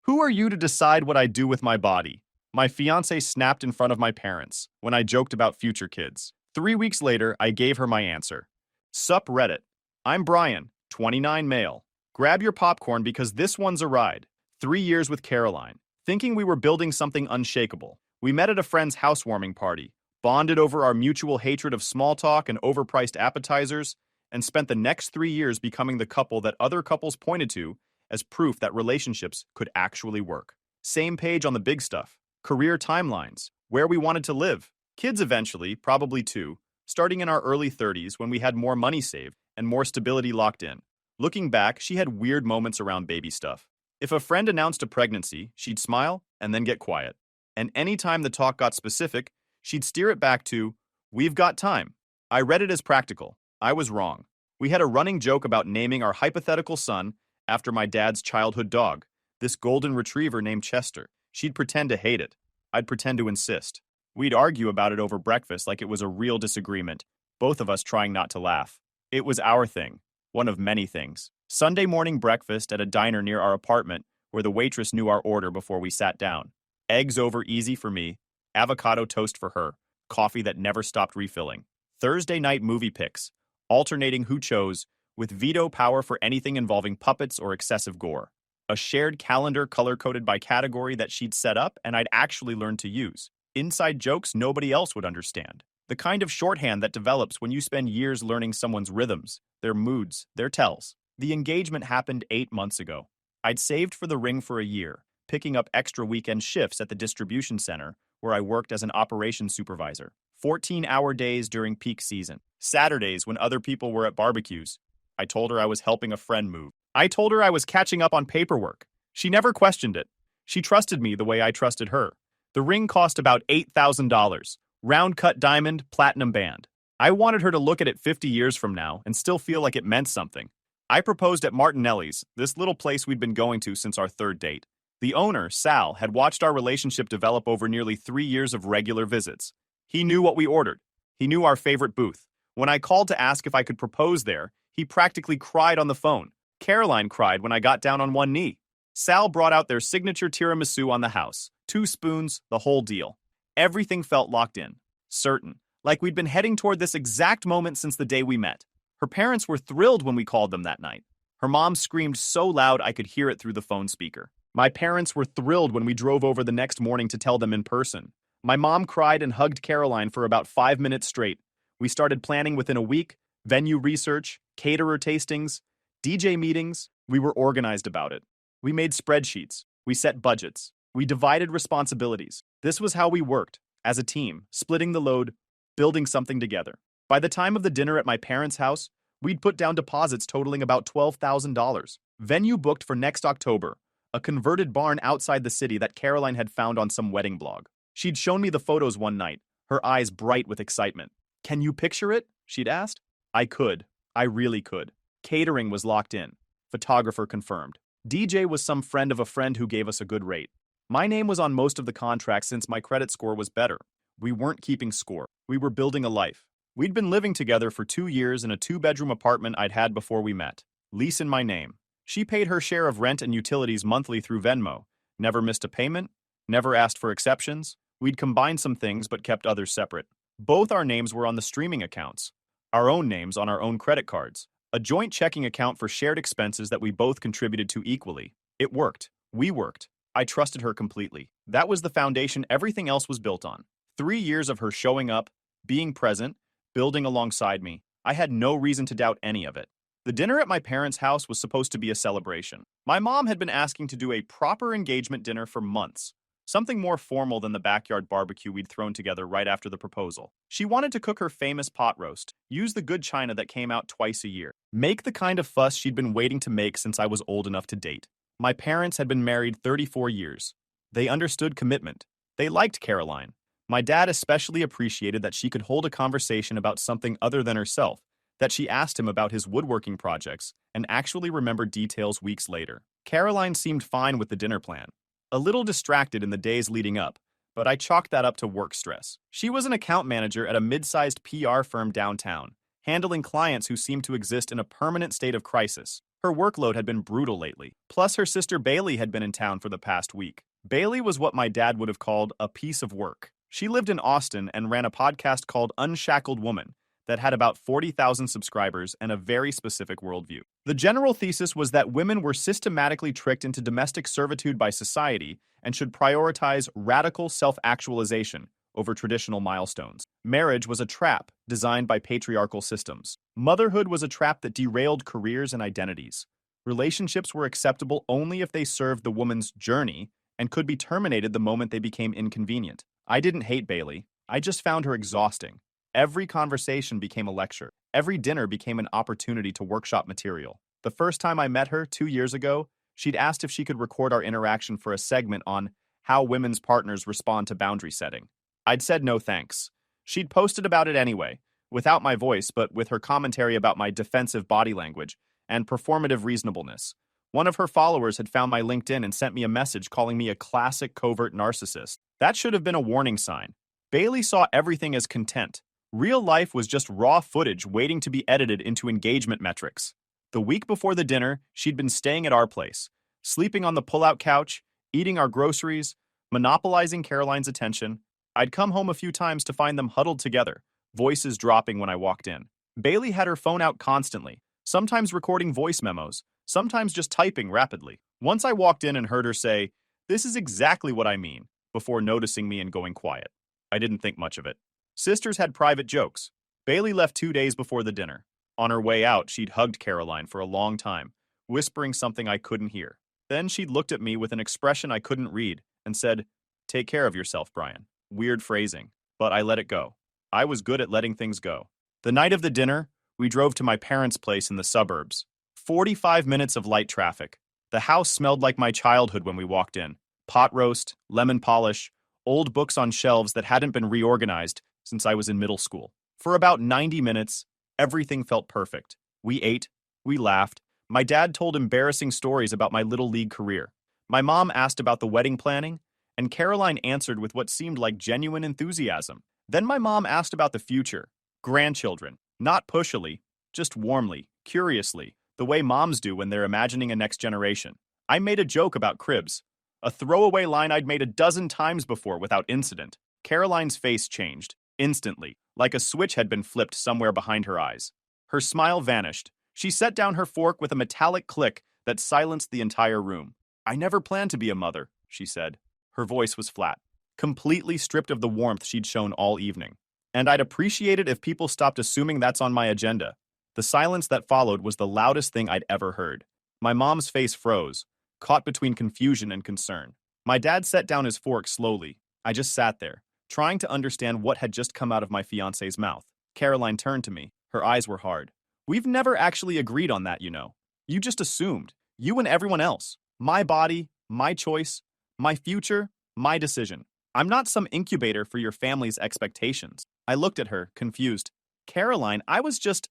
Who are you to decide what I do with my body? My fiancée snapped in front of my parents when I joked about future kids. 3 weeks later, I gave her my answer. Sup Reddit. I'm Brian, 29 male. Grab your popcorn because this one's a ride. 3 years with Caroline. Thinking we were building something unshakable. We met at a friend's housewarming party, bonded over our mutual hatred of small talk and overpriced appetizers, and spent the next 3 years becoming the couple that other couples pointed to as proof that relationships could actually work. Same page on the big stuff. Career timelines, where we wanted to live. Kids eventually, probably two, starting in our early 30s when we had more money saved and more stability locked in. Looking back, she had weird moments around baby stuff. If a friend announced a pregnancy, she'd smile and then get quiet. And anytime the talk got specific, she'd steer it back to, "We've got time." I read it as practical. I was wrong. We had a running joke about naming our hypothetical son after my dad's childhood dog, this golden retriever named Chester. She'd pretend to hate it. I'd pretend to insist. We'd argue about it over breakfast like it was a real disagreement, both of us trying not to laugh. It was our thing, one of many things. Sunday morning breakfast at a diner near our apartment where the waitress knew our order before we sat down. Eggs over easy for me, avocado toast for her, coffee that never stopped refilling. Thursday night movie picks, alternating who chose, with veto power for anything involving puppets or excessive gore. A shared calendar color-coded by category that she'd set up and I'd actually learned to use. Inside jokes nobody else would understand. The kind of shorthand that develops when you spend years learning someone's rhythms, their moods, their tells. The engagement happened 8 months ago. I'd saved for the ring for a year, picking up extra weekend shifts at the distribution center where I worked as an operations supervisor. 14-hour days during peak season. Saturdays when other people were at barbecues. I told her I was helping a friend move. I told her I was catching up on paperwork. She never questioned it. She trusted me the way I trusted her. The ring cost about $8,000. Round-cut diamond, platinum band. I wanted her to look at it 50 years from now and still feel like it meant something. I proposed at Martinelli's, this little place we'd been going to since our third date. The owner, Sal, had watched our relationship develop over nearly 3 years of regular visits. He knew what we ordered. He knew our favorite booth. When I called to ask if I could propose there, he practically cried on the phone. Caroline cried when I got down on one knee. Sal brought out their signature tiramisu on the house. 2 spoons, the whole deal. Everything felt locked in. Certain. Like we'd been heading toward this exact moment since the day we met. Her parents were thrilled when we called them that night. Her mom screamed so loud I could hear it through the phone speaker. My parents were thrilled when we drove over the next morning to tell them in person. My mom cried and hugged Caroline for about 5 minutes straight. We started planning within a week, venue research, caterer tastings, DJ meetings. We were organized about it. We made spreadsheets. We set budgets. We divided responsibilities. This was how we worked, as a team, splitting the load, building something together. By the time of the dinner at my parents' house, we'd put down deposits totaling about $12,000. Venue booked for next October, a converted barn outside the city that Caroline had found on some wedding blog. She'd shown me the photos one night, her eyes bright with excitement. "Can you picture it?" she'd asked. I could. I really could. Catering was locked in. Photographer confirmed. DJ was some friend of a friend who gave us a good rate. My name was on most of the contracts since my credit score was better. We weren't keeping score. We were building a life. We'd been living together for 2 years in a 2-bedroom apartment I'd had before we met. Lease in my name. She paid her share of rent and utilities monthly through Venmo. Never missed a payment. Never asked for exceptions. We'd combined some things but kept others separate. Both our names were on the streaming accounts. Our own names on our own credit cards. A joint checking account for shared expenses that we both contributed to equally. It worked. We worked. I trusted her completely. That was the foundation everything else was built on. 3 years of her showing up, being present, building alongside me. I had no reason to doubt any of it. The dinner at my parents' house was supposed to be a celebration. My mom had been asking to do a proper engagement dinner for months. Something more formal than the backyard barbecue we'd thrown together right after the proposal. She wanted to cook her famous pot roast, use the good china that came out twice a year, make the kind of fuss she'd been waiting to make since I was old enough to date. My parents had been married 34 years. They understood commitment. They liked Caroline. My dad especially appreciated that she could hold a conversation about something other than herself, that she asked him about his woodworking projects, and actually remembered details weeks later. Caroline seemed fine with the dinner plan. A little distracted in the days leading up, but I chalked that up to work stress. She was an account manager at a mid-sized PR firm downtown, handling clients who seemed to exist in a permanent state of crisis. Her workload had been brutal lately. Plus, her sister Bailey had been in town for the past week. Bailey was what my dad would have called a piece of work. She lived in Austin and ran a podcast called Unshackled Woman that had about 40,000 subscribers and a very specific worldview. The general thesis was that women were systematically tricked into domestic servitude by society and should prioritize radical self-actualization over traditional milestones. Marriage was a trap designed by patriarchal systems. Motherhood was a trap that derailed careers and identities. Relationships were acceptable only if they served the woman's journey and could be terminated the moment they became inconvenient. I didn't hate Bailey. I just found her exhausting. Every conversation became a lecture. Every dinner became an opportunity to workshop material. The first time I met her 2 years ago, she'd asked if she could record our interaction for a segment on how women's partners respond to boundary setting. I'd said no thanks. She'd posted about it anyway, without my voice, but with her commentary about my defensive body language and performative reasonableness. One of her followers had found my LinkedIn and sent me a message calling me a classic covert narcissist. That should have been a warning sign. Bailey saw everything as content. Real life was just raw footage waiting to be edited into engagement metrics. The week before the dinner, she'd been staying at our place, sleeping on the pull-out couch, eating our groceries, monopolizing Caroline's attention. I'd come home a few times to find them huddled together, voices dropping when I walked in. Bailey had her phone out constantly, sometimes recording voice memos, sometimes just typing rapidly. Once I walked in and heard her say, "This is exactly what I mean," before noticing me and going quiet. I didn't think much of it. Sisters had private jokes. Bailey left 2 days before the dinner. On her way out, she'd hugged Caroline for a long time, whispering something I couldn't hear. Then she'd looked at me with an expression I couldn't read and said, "Take care of yourself, Brian." Weird phrasing, but I let it go. I was good at letting things go. The night of the dinner, we drove to my parents' place in the suburbs. 45 minutes of light traffic. The house smelled like my childhood when we walked in. Pot roast, lemon polish, old books on shelves that hadn't been reorganized since I was in middle school. For about 90 minutes, everything felt perfect. We ate, we laughed. My dad told embarrassing stories about my Little League career. My mom asked about the wedding planning, and Caroline answered with what seemed like genuine enthusiasm. Then my mom asked about the future, grandchildren, not pushily, just warmly, curiously, the way moms do when they're imagining a next generation. I made a joke about cribs, a throwaway line I'd made a dozen times before without incident. Caroline's face changed, instantly, like a switch had been flipped somewhere behind her eyes. Her smile vanished. She set down her fork with a metallic click that silenced the entire room. "I never planned to be a mother," she said. Her voice was flat, completely stripped of the warmth she'd shown all evening. And I'd appreciate it if people stopped assuming that's on my agenda. The silence that followed was the loudest thing I'd ever heard. My mom's face froze, caught between confusion and concern. My dad set down his fork slowly. I just sat there, trying to understand what had just come out of my fiancé's mouth. Caroline turned to me. Her eyes were hard. "We've never actually agreed on that, you know. You just assumed. You and everyone else. My body, my choice, my future, my decision. I'm not some incubator for your family's expectations." I looked at her, confused. "Caroline, I was just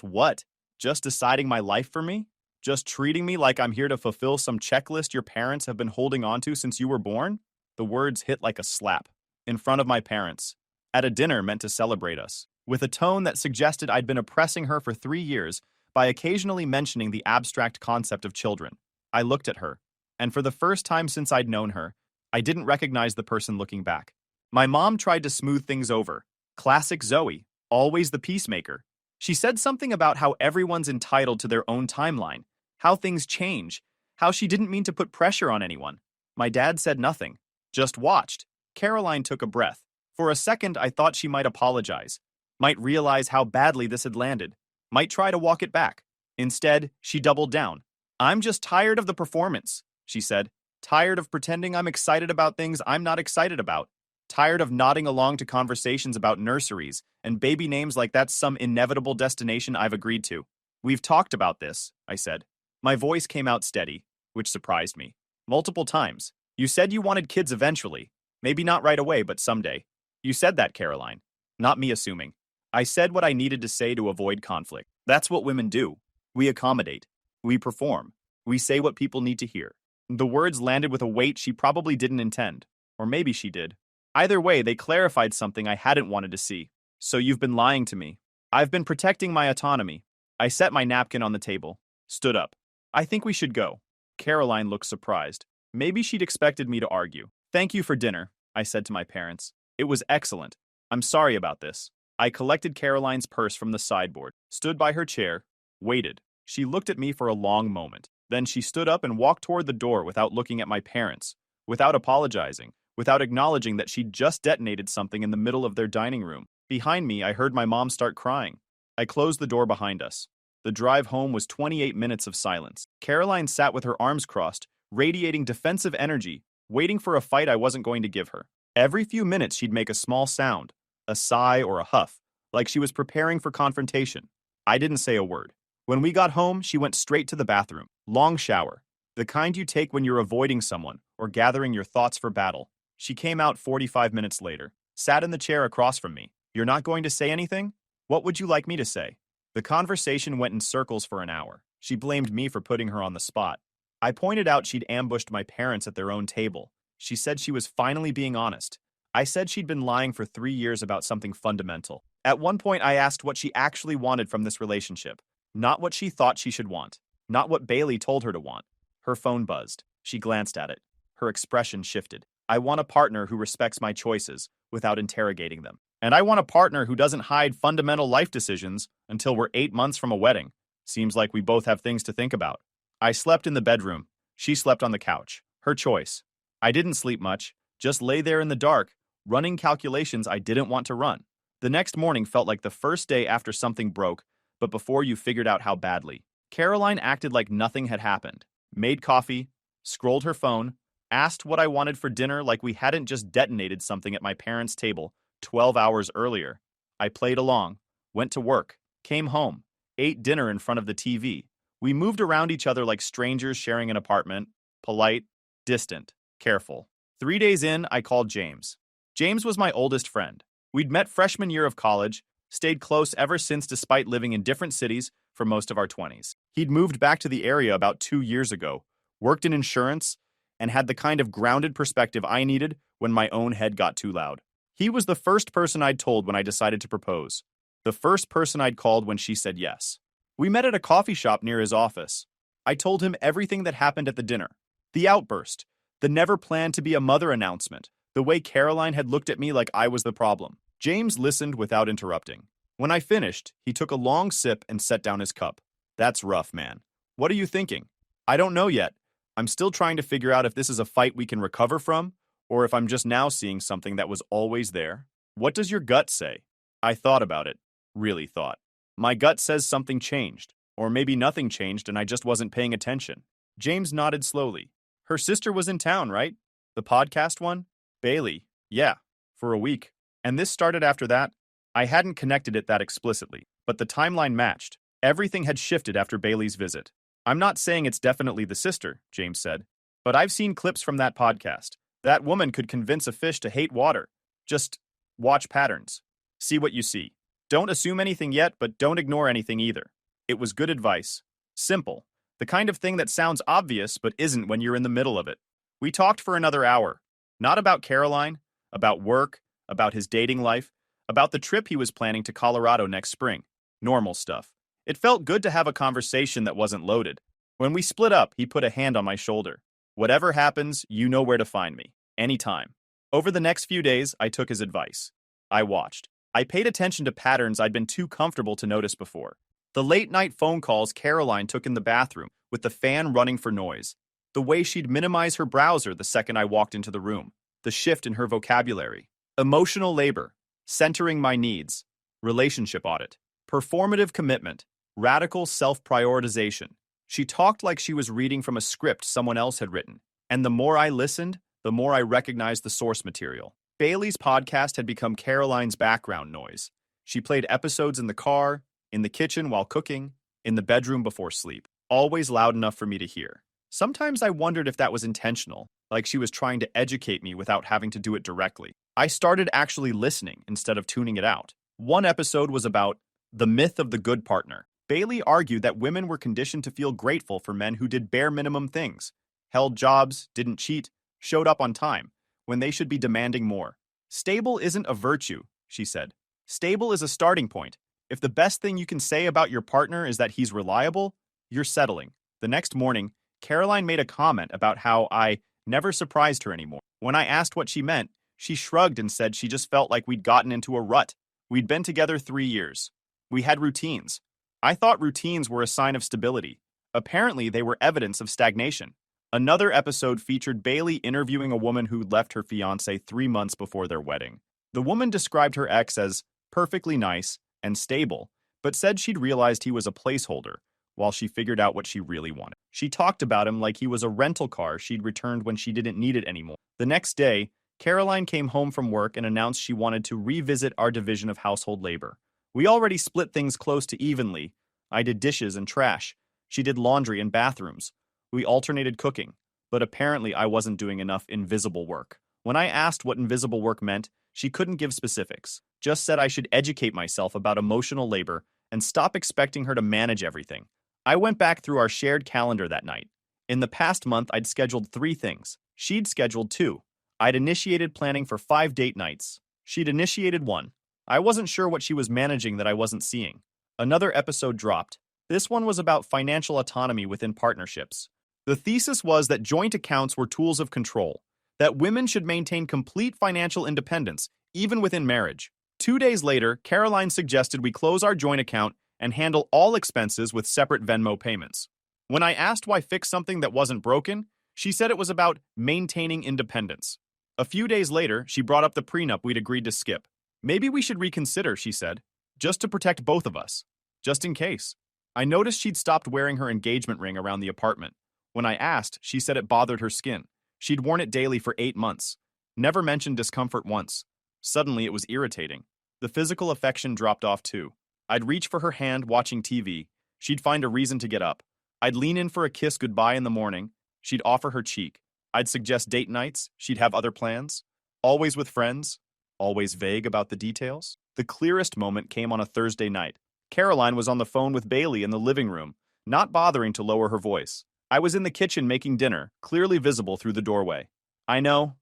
what? Just deciding my life for me? Just treating me like I'm here to fulfill some checklist your parents have been holding on to since you were born?" The words hit like a slap. In front of my parents. At a dinner meant to celebrate us. With a tone that suggested I'd been oppressing her for 3 years by occasionally mentioning the abstract concept of children. I looked at her, and for the first time since I'd known her, I didn't recognize the person looking back. My mom tried to smooth things over. Classic Zoe, always the peacemaker. She said something about how everyone's entitled to their own timeline, how things change, how she didn't mean to put pressure on anyone. My dad said nothing, just watched. Caroline took a breath. For a second, I thought she might apologize, might realize how badly this had landed, might try to walk it back. Instead, she doubled down. "I'm just tired of the performance," she said. "Tired of pretending I'm excited about things I'm not excited about. Tired of nodding along to conversations about nurseries and baby names like that's some inevitable destination I've agreed to. We've talked about this," I said. My voice came out steady, which surprised me. "Multiple times. You said you wanted kids eventually. Maybe not right away, but someday. You said that, Caroline. Not me assuming. I said what I needed to say to avoid conflict. That's what women do. We accommodate. We perform. We say what people need to hear." The words landed with a weight she probably didn't intend. Or maybe she did. Either way, they clarified something I hadn't wanted to see. "So you've been lying to me." "I've been protecting my autonomy." I set my napkin on the table. stood up. I think we should go. Caroline looked surprised. Maybe she'd expected me to argue. Thank you for dinner, I said to my parents. It was excellent. I'm sorry about this. I collected Caroline's purse from the sideboard, stood by her chair, waited. She looked at me for a long moment. Then she stood up and walked toward the door without looking at my parents, without apologizing, without acknowledging that she'd just detonated something in the middle of their dining room. Behind me, I heard my mom start crying. I closed the door behind us. The drive home was 28 minutes of silence. Caroline sat with her arms crossed, radiating defensive energy, waiting for a fight I wasn't going to give her. Every few minutes, she'd make a small sound, a sigh or a huff, like she was preparing for confrontation. I didn't say a word. When we got home, she went straight to the bathroom. Long shower. The kind you take when you're avoiding someone or gathering your thoughts for battle. She came out 45 minutes later, sat in the chair across from me. You're not going to say anything? What would you like me to say? The conversation went in circles for an hour. She blamed me for putting her on the spot. I pointed out she'd ambushed my parents at their own table. She said she was finally being honest. I said she'd been lying for 3 years about something fundamental. At one point, I asked what she actually wanted from this relationship. Not what she thought she should want. Not what Bailey told her to want. Her phone buzzed. She glanced at it. Her expression shifted. I want a partner who respects my choices without interrogating them. And I want a partner who doesn't hide fundamental life decisions until we're 8 months from a wedding. Seems like we both have things to think about. I slept in the bedroom. She slept on the couch. Her choice. I didn't sleep much, just lay there in the dark, running calculations I didn't want to run. The next morning felt like the first day after something broke, but before you figured out how badly. Caroline acted like nothing had happened. Made coffee, scrolled her phone, asked what I wanted for dinner like we hadn't just detonated something at my parents' table 12 hours earlier. I played along, went to work, came home, ate dinner in front of the TV. We moved around each other like strangers sharing an apartment, polite, distant, careful. 3 days in, I called James. James was my oldest friend. We'd met freshman year of college, stayed close ever since despite living in different cities for most of our 20s. He'd moved back to the area about 2 years ago, worked in insurance, and had the kind of grounded perspective I needed when my own head got too loud. He was the first person I'd told when I decided to propose. The first person I'd called when she said yes. We met at a coffee shop near his office. I told him everything that happened at the dinner. The outburst, the never planned to be a mother announcement, the way Caroline had looked at me like I was the problem. James listened without interrupting. When I finished, he took a long sip and set down his cup. That's rough, man. What are you thinking? I don't know yet. I'm still trying to figure out if this is a fight we can recover from, or if I'm just now seeing something that was always there. What does your gut say? I thought about it. Really thought. My gut says something changed, or maybe nothing changed and I just wasn't paying attention. James nodded slowly. Her sister was in town, right? The podcast one? Bailey. Yeah, for a week. And this started after that? I hadn't connected it that explicitly, but the timeline matched. Everything had shifted after Bailey's visit. I'm not saying it's definitely the sister, James said, but I've seen clips from that podcast. That woman could convince a fish to hate water. Just watch patterns. See what you see. Don't assume anything yet, but don't ignore anything either. It was good advice. Simple. The kind of thing that sounds obvious but isn't when you're in the middle of it. We talked for another hour. Not about Caroline, about work, about his dating life, about the trip he was planning to Colorado next spring. Normal stuff. It felt good to have a conversation that wasn't loaded. When we split up, he put a hand on my shoulder. Whatever happens, you know where to find me. Anytime. Over the next few days, I took his advice. I watched. I paid attention to patterns I'd been too comfortable to notice before. The late-night phone calls Caroline took in the bathroom, with the fan running for noise. The way she'd minimize her browser the second I walked into the room. The shift in her vocabulary. Emotional labor. Centering my needs. Relationship audit. Performative commitment. Radical self-prioritization. She talked like she was reading from a script someone else had written. And the more I listened, the more I recognized the source material. Bailey's podcast had become Caroline's background noise. She played episodes in the car, in the kitchen while cooking, in the bedroom before sleep. Always loud enough for me to hear. Sometimes I wondered if that was intentional, like she was trying to educate me without having to do it directly. I started actually listening instead of tuning it out. One episode was about the myth of the good partner. Bailey argued that women were conditioned to feel grateful for men who did bare minimum things, held jobs, didn't cheat, showed up on time, when they should be demanding more. Stable isn't a virtue, she said. Stable is a starting point. If the best thing you can say about your partner is that he's reliable, You're settling. The next morning, Caroline made a comment about how I never surprised her anymore. When I asked what she meant, she shrugged and said she just felt like we'd gotten into a rut. We'd been together 3 years. We had routines. I thought routines were a sign of stability. Apparently, they were evidence of stagnation. Another episode featured Bailey interviewing a woman who'd left her fiancé 3 months before their wedding. The woman described her ex as perfectly nice and stable, but said she'd realized he was a placeholder while she figured out what she really wanted. She talked about him like he was a rental car she'd returned when she didn't need it anymore. The next day, Caroline came home from work and announced she wanted to revisit our division of household labor. We already split things close to evenly. I did dishes and trash. She did laundry and bathrooms. We alternated cooking, but apparently I wasn't doing enough invisible work. When I asked what invisible work meant, she couldn't give specifics, just said I should educate myself about emotional labor and stop expecting her to manage everything. I went back through our shared calendar that night. In the past month, I'd scheduled 3 things. She'd scheduled 2. I'd initiated planning for 5 date nights. She'd initiated 1. I wasn't sure what she was managing that I wasn't seeing. Another episode dropped. This one was about financial autonomy within partnerships. The thesis was that joint accounts were tools of control, that women should maintain complete financial independence, even within marriage. 2 days later, Caroline suggested we close our joint account and handle all expenses with separate Venmo payments. When I asked why fix something that wasn't broken, she said it was about maintaining independence. A few days later, she brought up the prenup we'd agreed to skip. Maybe we should reconsider, she said, just to protect both of us. Just in case. I noticed she'd stopped wearing her engagement ring around the apartment. When I asked, she said it bothered her skin. She'd worn it daily for 8 months. Never mentioned discomfort once. Suddenly, it was irritating. The physical affection dropped off too. I'd reach for her hand watching TV. She'd find a reason to get up. I'd lean in for a kiss goodbye in the morning. She'd offer her cheek. I'd suggest date nights. She'd have other plans. Always with friends. Always vague about the details. The clearest moment came on a Thursday night. Caroline was on the phone with Bailey in the living room, not bothering to lower her voice. I was in the kitchen making dinner, clearly visible through the doorway. I know.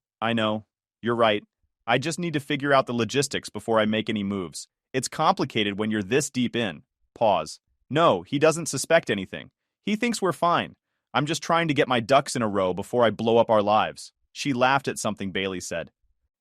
You're right. I just need to figure out the logistics before I make any moves. It's complicated when you're this deep in. Pause. No, he doesn't suspect anything. He thinks we're fine. I'm just trying to get my ducks in a row before I blow up our lives. She laughed at something Bailey said.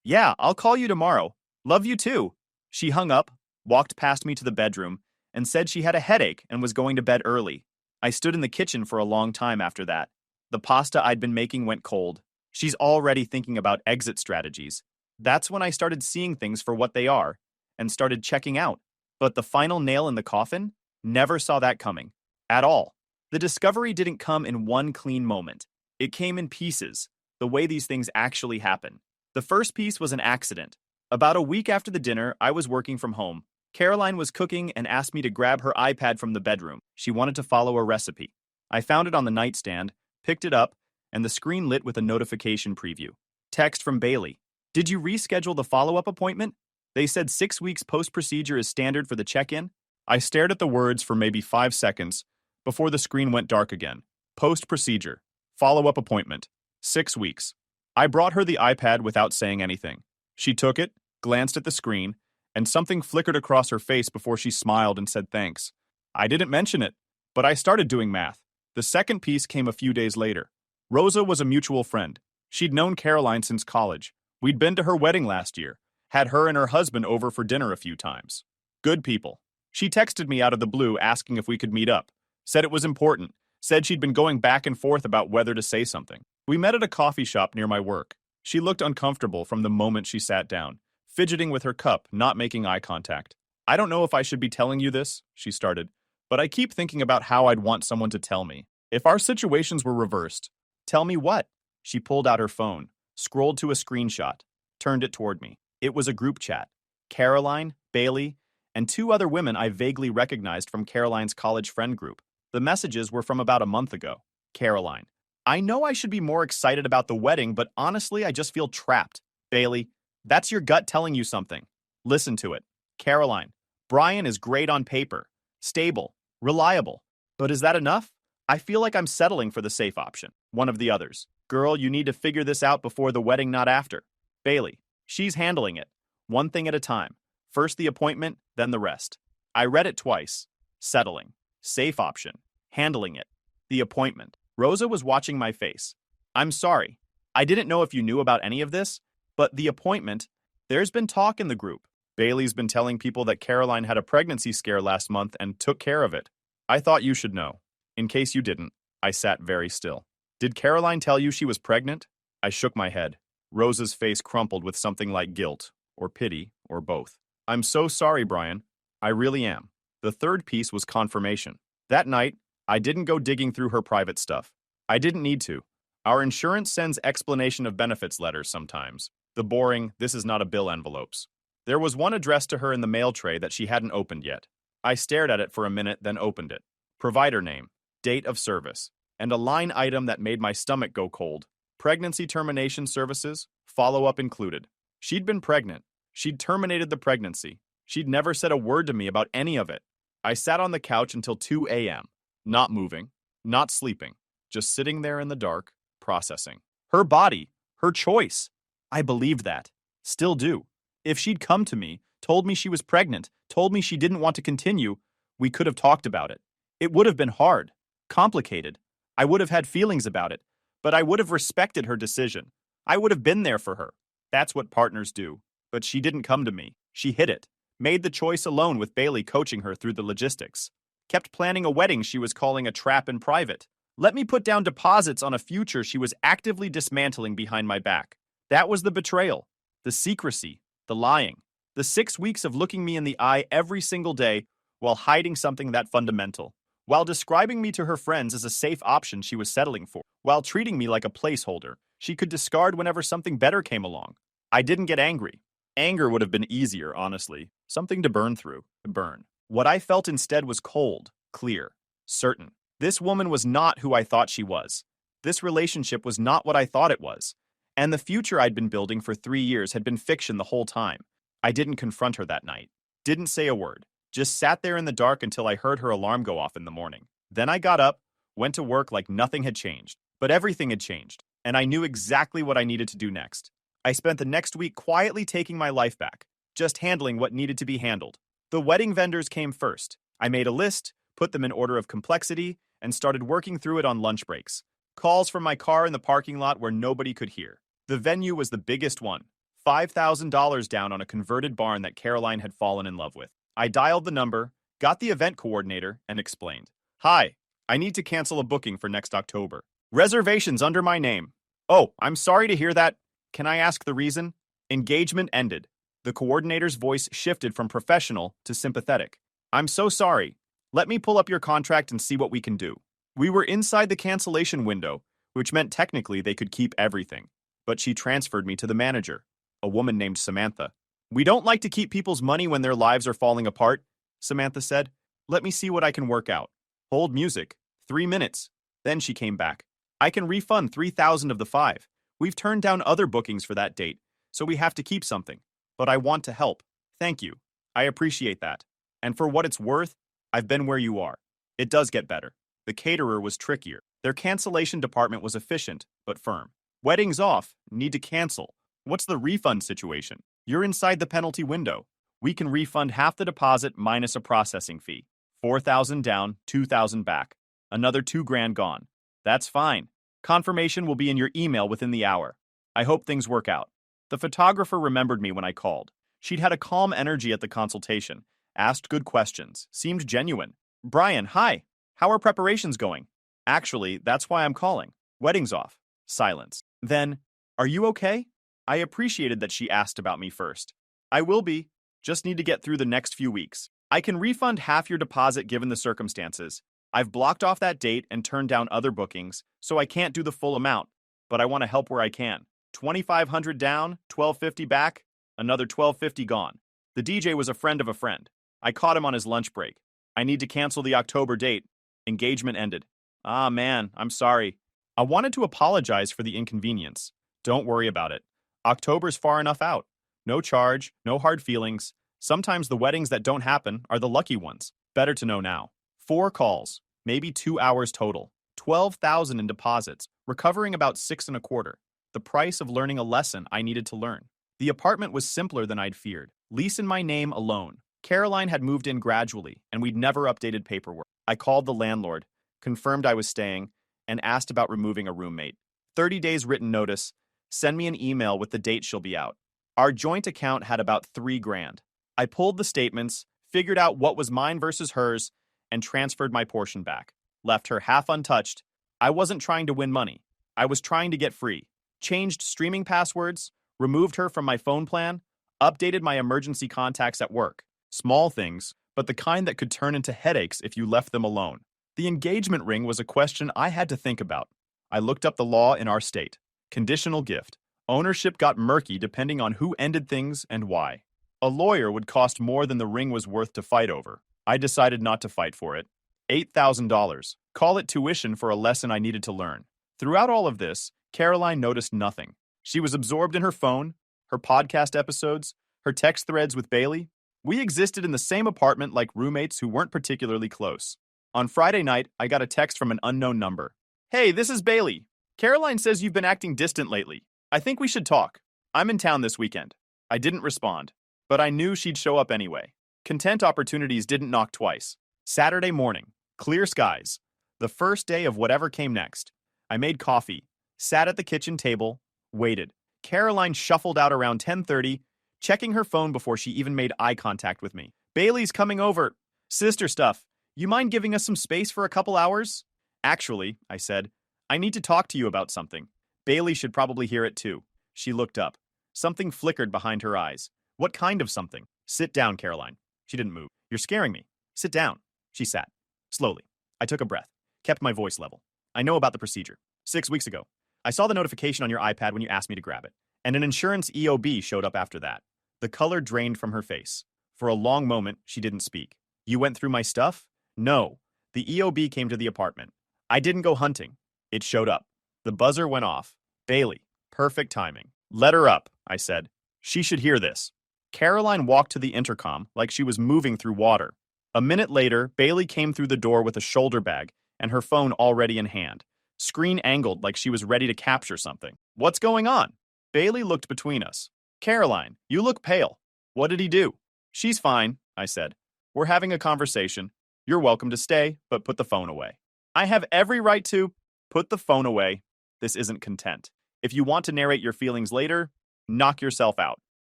Yeah, I'll call you tomorrow. Love you too. She hung up, walked past me to the bedroom, and said she had a headache and was going to bed early. I stood in the kitchen for a long time after that. The pasta I'd been making went cold. She's already thinking about exit strategies. That's when I started seeing things for what they are, and started checking out. But the final nail in the coffin? Never saw that coming. At all. The discovery didn't come in one clean moment. It came in pieces, the way these things actually happen. The first piece was an accident. About a week after the dinner, I was working from home. Caroline was cooking and asked me to grab her iPad from the bedroom. She wanted to follow a recipe. I found it on the nightstand, picked it up, and the screen lit with a notification preview. Text from Bailey. Did you reschedule the follow-up appointment? They said 6 weeks post-procedure is standard for the check-in. I stared at the words for maybe 5 seconds before the screen went dark again. Post-procedure. Follow-up appointment. 6 weeks. I brought her the iPad without saying anything. She took it, glanced at the screen, and something flickered across her face before she smiled and said thanks. I didn't mention it, but I started doing math. The second piece came a few days later. Rosa was a mutual friend. She'd known Caroline since college. We'd been to her wedding last year. Had her and her husband over for dinner a few times. Good people. She texted me out of the blue asking if we could meet up. Said it was important. Said she'd been going back and forth about whether to say something. We met at a coffee shop near my work. She looked uncomfortable from the moment she sat down, fidgeting with her cup, not making eye contact. I don't know if I should be telling you this, she started, but I keep thinking about how I'd want someone to tell me. If our situations were reversed. Tell me what? She pulled out her phone, scrolled to a screenshot, turned it toward me. It was a group chat. Caroline, Bailey, and 2 other women I vaguely recognized from Caroline's college friend group. The messages were from about a month ago. Caroline. I know I should be more excited about the wedding, but honestly, I just feel trapped. Bailey. That's your gut telling you something. Listen to it. Caroline. Brian is great on paper. Stable. Reliable. But is that enough? I feel like I'm settling for the safe option. One of the others. Girl, you need to figure this out before the wedding, not after. Bailey. She's handling it. One thing at a time. First the appointment, then the rest. I read it twice. Settling. Safe option. Handling it. The appointment. Rosa was watching my face. I'm sorry. I didn't know if you knew about any of this, but the appointment, there's been talk in the group. Bailey's been telling people that Caroline had a pregnancy scare last month and took care of it. I thought you should know. In case you didn't, I sat very still. Did Caroline tell you she was pregnant? I shook my head. Rosa's face crumpled with something like guilt, or pity, or both. I'm so sorry, Brian. I really am. The third piece was confirmation. That night, I didn't go digging through her private stuff. I didn't need to. Our insurance sends explanation of benefits letters sometimes. The boring, this is not a bill envelopes. There was one addressed to her in the mail tray that she hadn't opened yet. I stared at it for a minute, then opened it. Provider name, date of service, and a line item that made my stomach go cold. Pregnancy termination services, follow-up included. She'd been pregnant. She'd terminated the pregnancy. She'd never said a word to me about any of it. I sat on the couch until 2 a.m., not moving, not sleeping, just sitting there in the dark, processing. Her body, her choice. I believed that. Still do. If she'd come to me, told me she was pregnant, told me she didn't want to continue, we could have talked about it. It would have been hard, complicated. I would have had feelings about it, but I would have respected her decision. I would have been there for her. That's what partners do. But she didn't come to me. She hid it. Made the choice alone with Bailey coaching her through the logistics. Kept planning a wedding she was calling a trap in private. Let me put down deposits on a future she was actively dismantling behind my back. That was the betrayal, the secrecy, the lying, the 6 weeks of looking me in the eye every single day while hiding something that fundamental, while describing me to her friends as a safe option she was settling for, while treating me like a placeholder she could discard whenever something better came along. I didn't get angry. Anger would have been easier, honestly. Something to burn through. Burn. What I felt instead was cold, clear, certain. This woman was not who I thought she was. This relationship was not what I thought it was. And the future I'd been building for 3 years had been fiction the whole time. I didn't confront her that night. Didn't say a word. Just sat there in the dark until I heard her alarm go off in the morning. Then I got up, went to work like nothing had changed. But everything had changed, and I knew exactly what I needed to do next. I spent the next week quietly taking my life back, just handling what needed to be handled. The wedding vendors came first. I made a list, put them in order of complexity, and started working through it on lunch breaks. Calls from my car in the parking lot where nobody could hear. The venue was the biggest one, $5,000 down on a converted barn that Caroline had fallen in love with. I dialed the number, got the event coordinator, and explained. Hi, I need to cancel a booking for next October. Reservations under my name. Oh, I'm sorry to hear that. Can I ask the reason? Engagement ended. The coordinator's voice shifted from professional to sympathetic. I'm so sorry. Let me pull up your contract and see what we can do. We were inside the cancellation window, which meant technically they could keep everything. But she transferred me to the manager, a woman named Samantha. We don't like to keep people's money when their lives are falling apart, Samantha said. Let me see what I can work out. Hold music. 3 minutes. Then she came back. I can refund 3,000 of the 5. We've turned down other bookings for that date, so we have to keep something. But I want to help. Thank you. I appreciate that. And for what it's worth, I've been where you are. It does get better. The caterer was trickier. Their cancellation department was efficient, but firm. Wedding's off. Need to cancel. What's the refund situation? You're inside the penalty window. We can refund half the deposit minus a processing fee. 4,000 down, 2,000 back. Another $2,000 gone. That's fine. Confirmation will be in your email within the hour. I hope things work out. The photographer remembered me when I called. She'd had a calm energy at the consultation, asked good questions, seemed genuine. Brian, hi. How are preparations going? Actually, that's why I'm calling. Wedding's off. Silence. Then, are you okay? I appreciated that she asked about me first. I will be. Just need to get through the next few weeks. I can refund half your deposit given the circumstances. I've blocked off that date and turned down other bookings, so I can't do the full amount, but I want to help where I can. 2,500 down, 1,250 back, another 1,250 gone. The DJ was a friend of a friend. I caught him on his lunch break. I need to cancel the October date. Engagement ended. Ah, man, I'm sorry. I wanted to apologize for the inconvenience. Don't worry about it. October's far enough out. No charge, no hard feelings. Sometimes the weddings that don't happen are the lucky ones. Better to know now. 4 calls, maybe 2 hours total. 12,000 in deposits, recovering about 6.25. The price of learning a lesson I needed to learn. The apartment was simpler than I'd feared. Lease in my name alone. Caroline had moved in gradually, and we'd never updated paperwork. I called the landlord. confirmed I was staying, and asked about removing a roommate. 30 days written notice. Send me an email with the date she'll be out. Our joint account had about $3,000. I pulled the statements, figured out what was mine versus hers, and transferred my portion back. Left her half untouched. I wasn't trying to win money. I was trying to get free. Changed streaming passwords, removed her from my phone plan, updated my emergency contacts at work. Small things, but the kind that could turn into headaches if you left them alone. The engagement ring was a question I had to think about. I looked up the law in our state. Conditional gift. Ownership got murky depending on who ended things and why. A lawyer would cost more than the ring was worth to fight over. I decided not to fight for it. $8,000. Call it tuition for a lesson I needed to learn. Throughout all of this, Caroline noticed nothing. She was absorbed in her phone, her podcast episodes, her text threads with Bailey. We existed in the same apartment like roommates who weren't particularly close. On Friday night, I got a text from an unknown number. Hey, this is Bailey. Caroline says you've been acting distant lately. I think we should talk. I'm in town this weekend. I didn't respond, but I knew she'd show up anyway. Content opportunities didn't knock twice. Saturday morning, clear skies. The first day of whatever came next. I made coffee, sat at the kitchen table, waited. Caroline shuffled out around 10:30, checking her phone before she even made eye contact with me. Bailey's coming over. Sister stuff. You mind giving us some space for a couple hours? Actually, I said, I need to talk to you about something. Bailey should probably hear it too. She looked up. Something flickered behind her eyes. What kind of something? Sit down, Caroline. She didn't move. You're scaring me. Sit down. She sat. Slowly. I took a breath. Kept my voice level. I know about the procedure. 6 weeks ago. I saw the notification on your iPad when you asked me to grab it. And an insurance EOB showed up after that. The color drained from her face. For a long moment, she didn't speak. You went through my stuff? No. The EOB came to the apartment. I didn't go hunting. It showed up. The buzzer went off. Bailey. Perfect timing. Let her up, I said. She should hear this. Caroline walked to the intercom like she was moving through water. A minute later, Bailey came through the door with a shoulder bag and her phone already in hand. Screen angled like she was ready to capture something. What's going on? Bailey looked between us. Caroline, you look pale. What did he do? She's fine, I said. We're having a conversation. You're welcome to stay, but put the phone away. I have every right to put the phone away. This isn't content. If you want to narrate your feelings later, knock yourself out.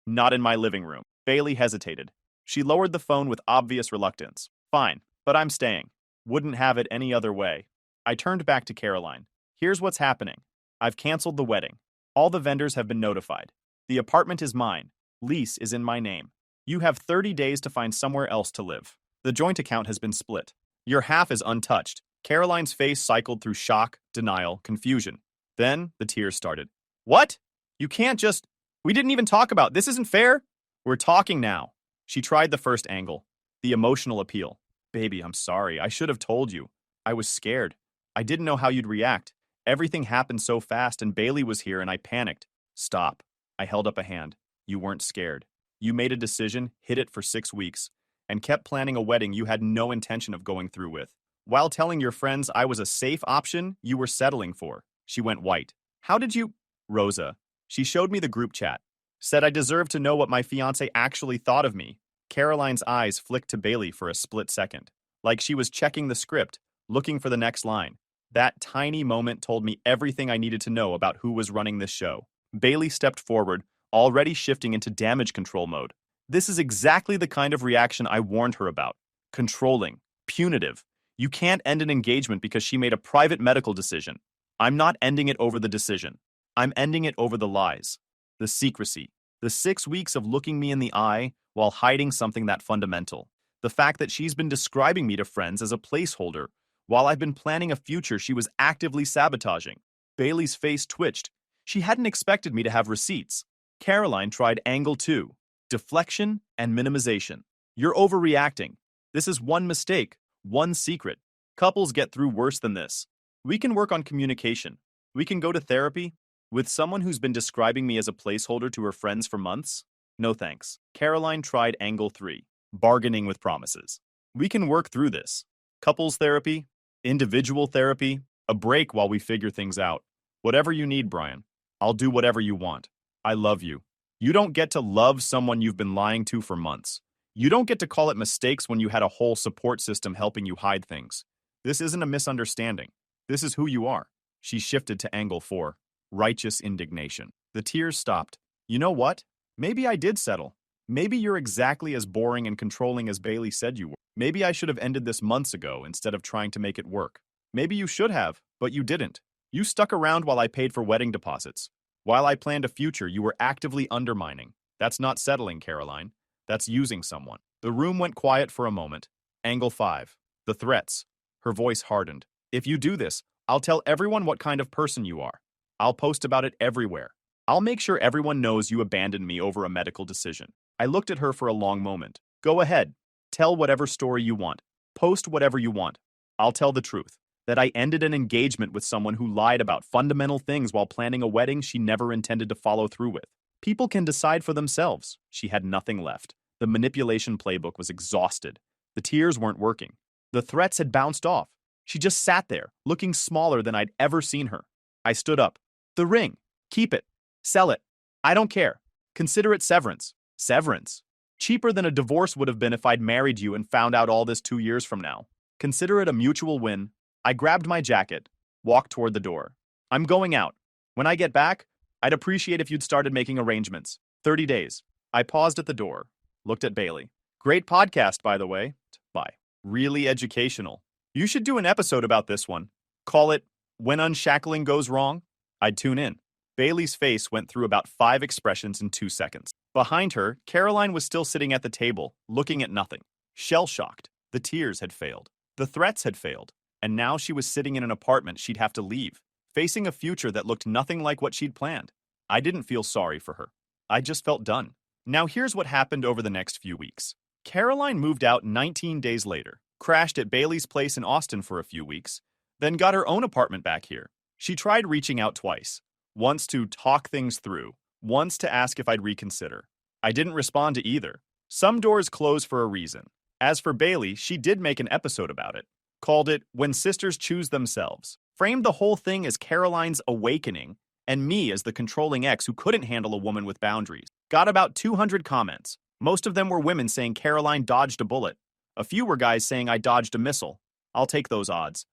Not in my living room. Bailey hesitated. She lowered the phone with obvious reluctance. Fine, but I'm staying. Wouldn't have it any other way. I turned back to Caroline. Here's what's happening. I've canceled the wedding. All the vendors have been notified. The apartment is mine. Lease is in my name. You have 30 days to find somewhere else to live. The joint account has been split. Your half is untouched. Caroline's face cycled through shock, denial, confusion. Then the tears started. What? You can't just... We didn't even talk about... This isn't fair? We're talking now. She tried the first angle. The emotional appeal. Baby, I'm sorry. I should have told you. I was scared. I didn't know how you'd react. Everything happened so fast and Bailey was here and I panicked. Stop. I held up a hand. You weren't scared. You made a decision, hid it for 6 weeks, and kept planning a wedding you had no intention of going through with. While telling your friends I was a safe option you were settling for. She went white. How did you... Rosa. She showed me the group chat. Said I deserved to know what my fiancé actually thought of me. Caroline's eyes flicked to Bailey for a split second. Like she was checking the script, looking for the next line. That tiny moment told me everything I needed to know about who was running this show. Bailey stepped forward, already shifting into damage control mode. This is exactly the kind of reaction I warned her about. Controlling. Punitive. You can't end an engagement because she made a private medical decision. I'm not ending it over the decision. I'm ending it over the lies. The secrecy. The 6 weeks of looking me in the eye while hiding something that fundamental. The fact that she's been describing me to friends as a placeholder while I've been planning a future she was actively sabotaging. Bailey's face twitched. She hadn't expected me to have receipts. Caroline tried angle 2. Deflection and minimization. You're overreacting. This is one mistake, one secret. Couples get through worse than this. We can work on communication. We can go to therapy. With someone who's been describing me as a placeholder to her friends for months? No thanks. Caroline tried angle 3. Bargaining with promises. We can work through this. Couples therapy, individual therapy, a break while we figure things out. Whatever you need, Brian. I'll do whatever you want. I love you. You don't get to love someone you've been lying to for months. You don't get to call it mistakes when you had a whole support system helping you hide things. This isn't a misunderstanding. This is who you are. She shifted to angle 4. Righteous indignation. The tears stopped. You know what? Maybe I did settle. Maybe you're exactly as boring and controlling as Bailey said you were. Maybe I should have ended this months ago instead of trying to make it work. Maybe you should have, but you didn't. You stuck around while I paid for wedding deposits. While I planned a future, you were actively undermining. That's not settling, Caroline. That's using someone. The room went quiet for a moment. Angle 5. The threats. Her voice hardened. If you do this, I'll tell everyone what kind of person you are. I'll post about it everywhere. I'll make sure everyone knows you abandoned me over a medical decision. I looked at her for a long moment. Go ahead. Tell whatever story you want. Post whatever you want. I'll tell the truth. That I ended an engagement with someone who lied about fundamental things while planning a wedding she never intended to follow through with. People can decide for themselves. She had nothing left. The manipulation playbook was exhausted. The tears weren't working. The threats had bounced off. She just sat there, looking smaller than I'd ever seen her. I stood up. The ring. Keep it. Sell it. I don't care. Consider it severance. Severance. Cheaper than a divorce would have been if I'd married you and found out all this 2 years from now. Consider it a mutual win. I grabbed my jacket, walked toward the door. I'm going out. When I get back, I'd appreciate if you'd started making arrangements. 30 days. I paused at the door, looked at Bailey. Great podcast, by the way. Bye. Really educational. You should do an episode about this one. Call it When Unshackling Goes Wrong. I'd tune in. Bailey's face went through about 5 expressions in 2 seconds. Behind her, Caroline was still sitting at the table, looking at nothing. Shell-shocked. The tears had failed. The threats had failed. And now she was sitting in an apartment she'd have to leave, facing a future that looked nothing like what she'd planned. I didn't feel sorry for her. I just felt done. Now here's what happened over the next few weeks. Caroline moved out 19 days later, crashed at Bailey's place in Austin for a few weeks, then got her own apartment back here. She tried reaching out twice, once to talk things through, once to ask if I'd reconsider. I didn't respond to either. Some doors close for a reason. As for Bailey, she did make an episode about it. Called it When Sisters Choose Themselves. Framed the whole thing as Caroline's awakening and me as the controlling ex who couldn't handle a woman with boundaries. Got about 200 comments. Most of them were women saying Caroline dodged a bullet. A few were guys saying I dodged a missile. I'll take those odds.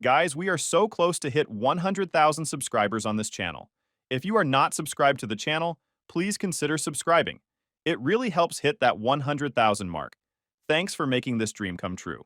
Guys, we are so close to hit 100,000 subscribers on this channel. If you are not subscribed to the channel, please consider subscribing. It really helps hit that 100,000 mark. Thanks for making this dream come true.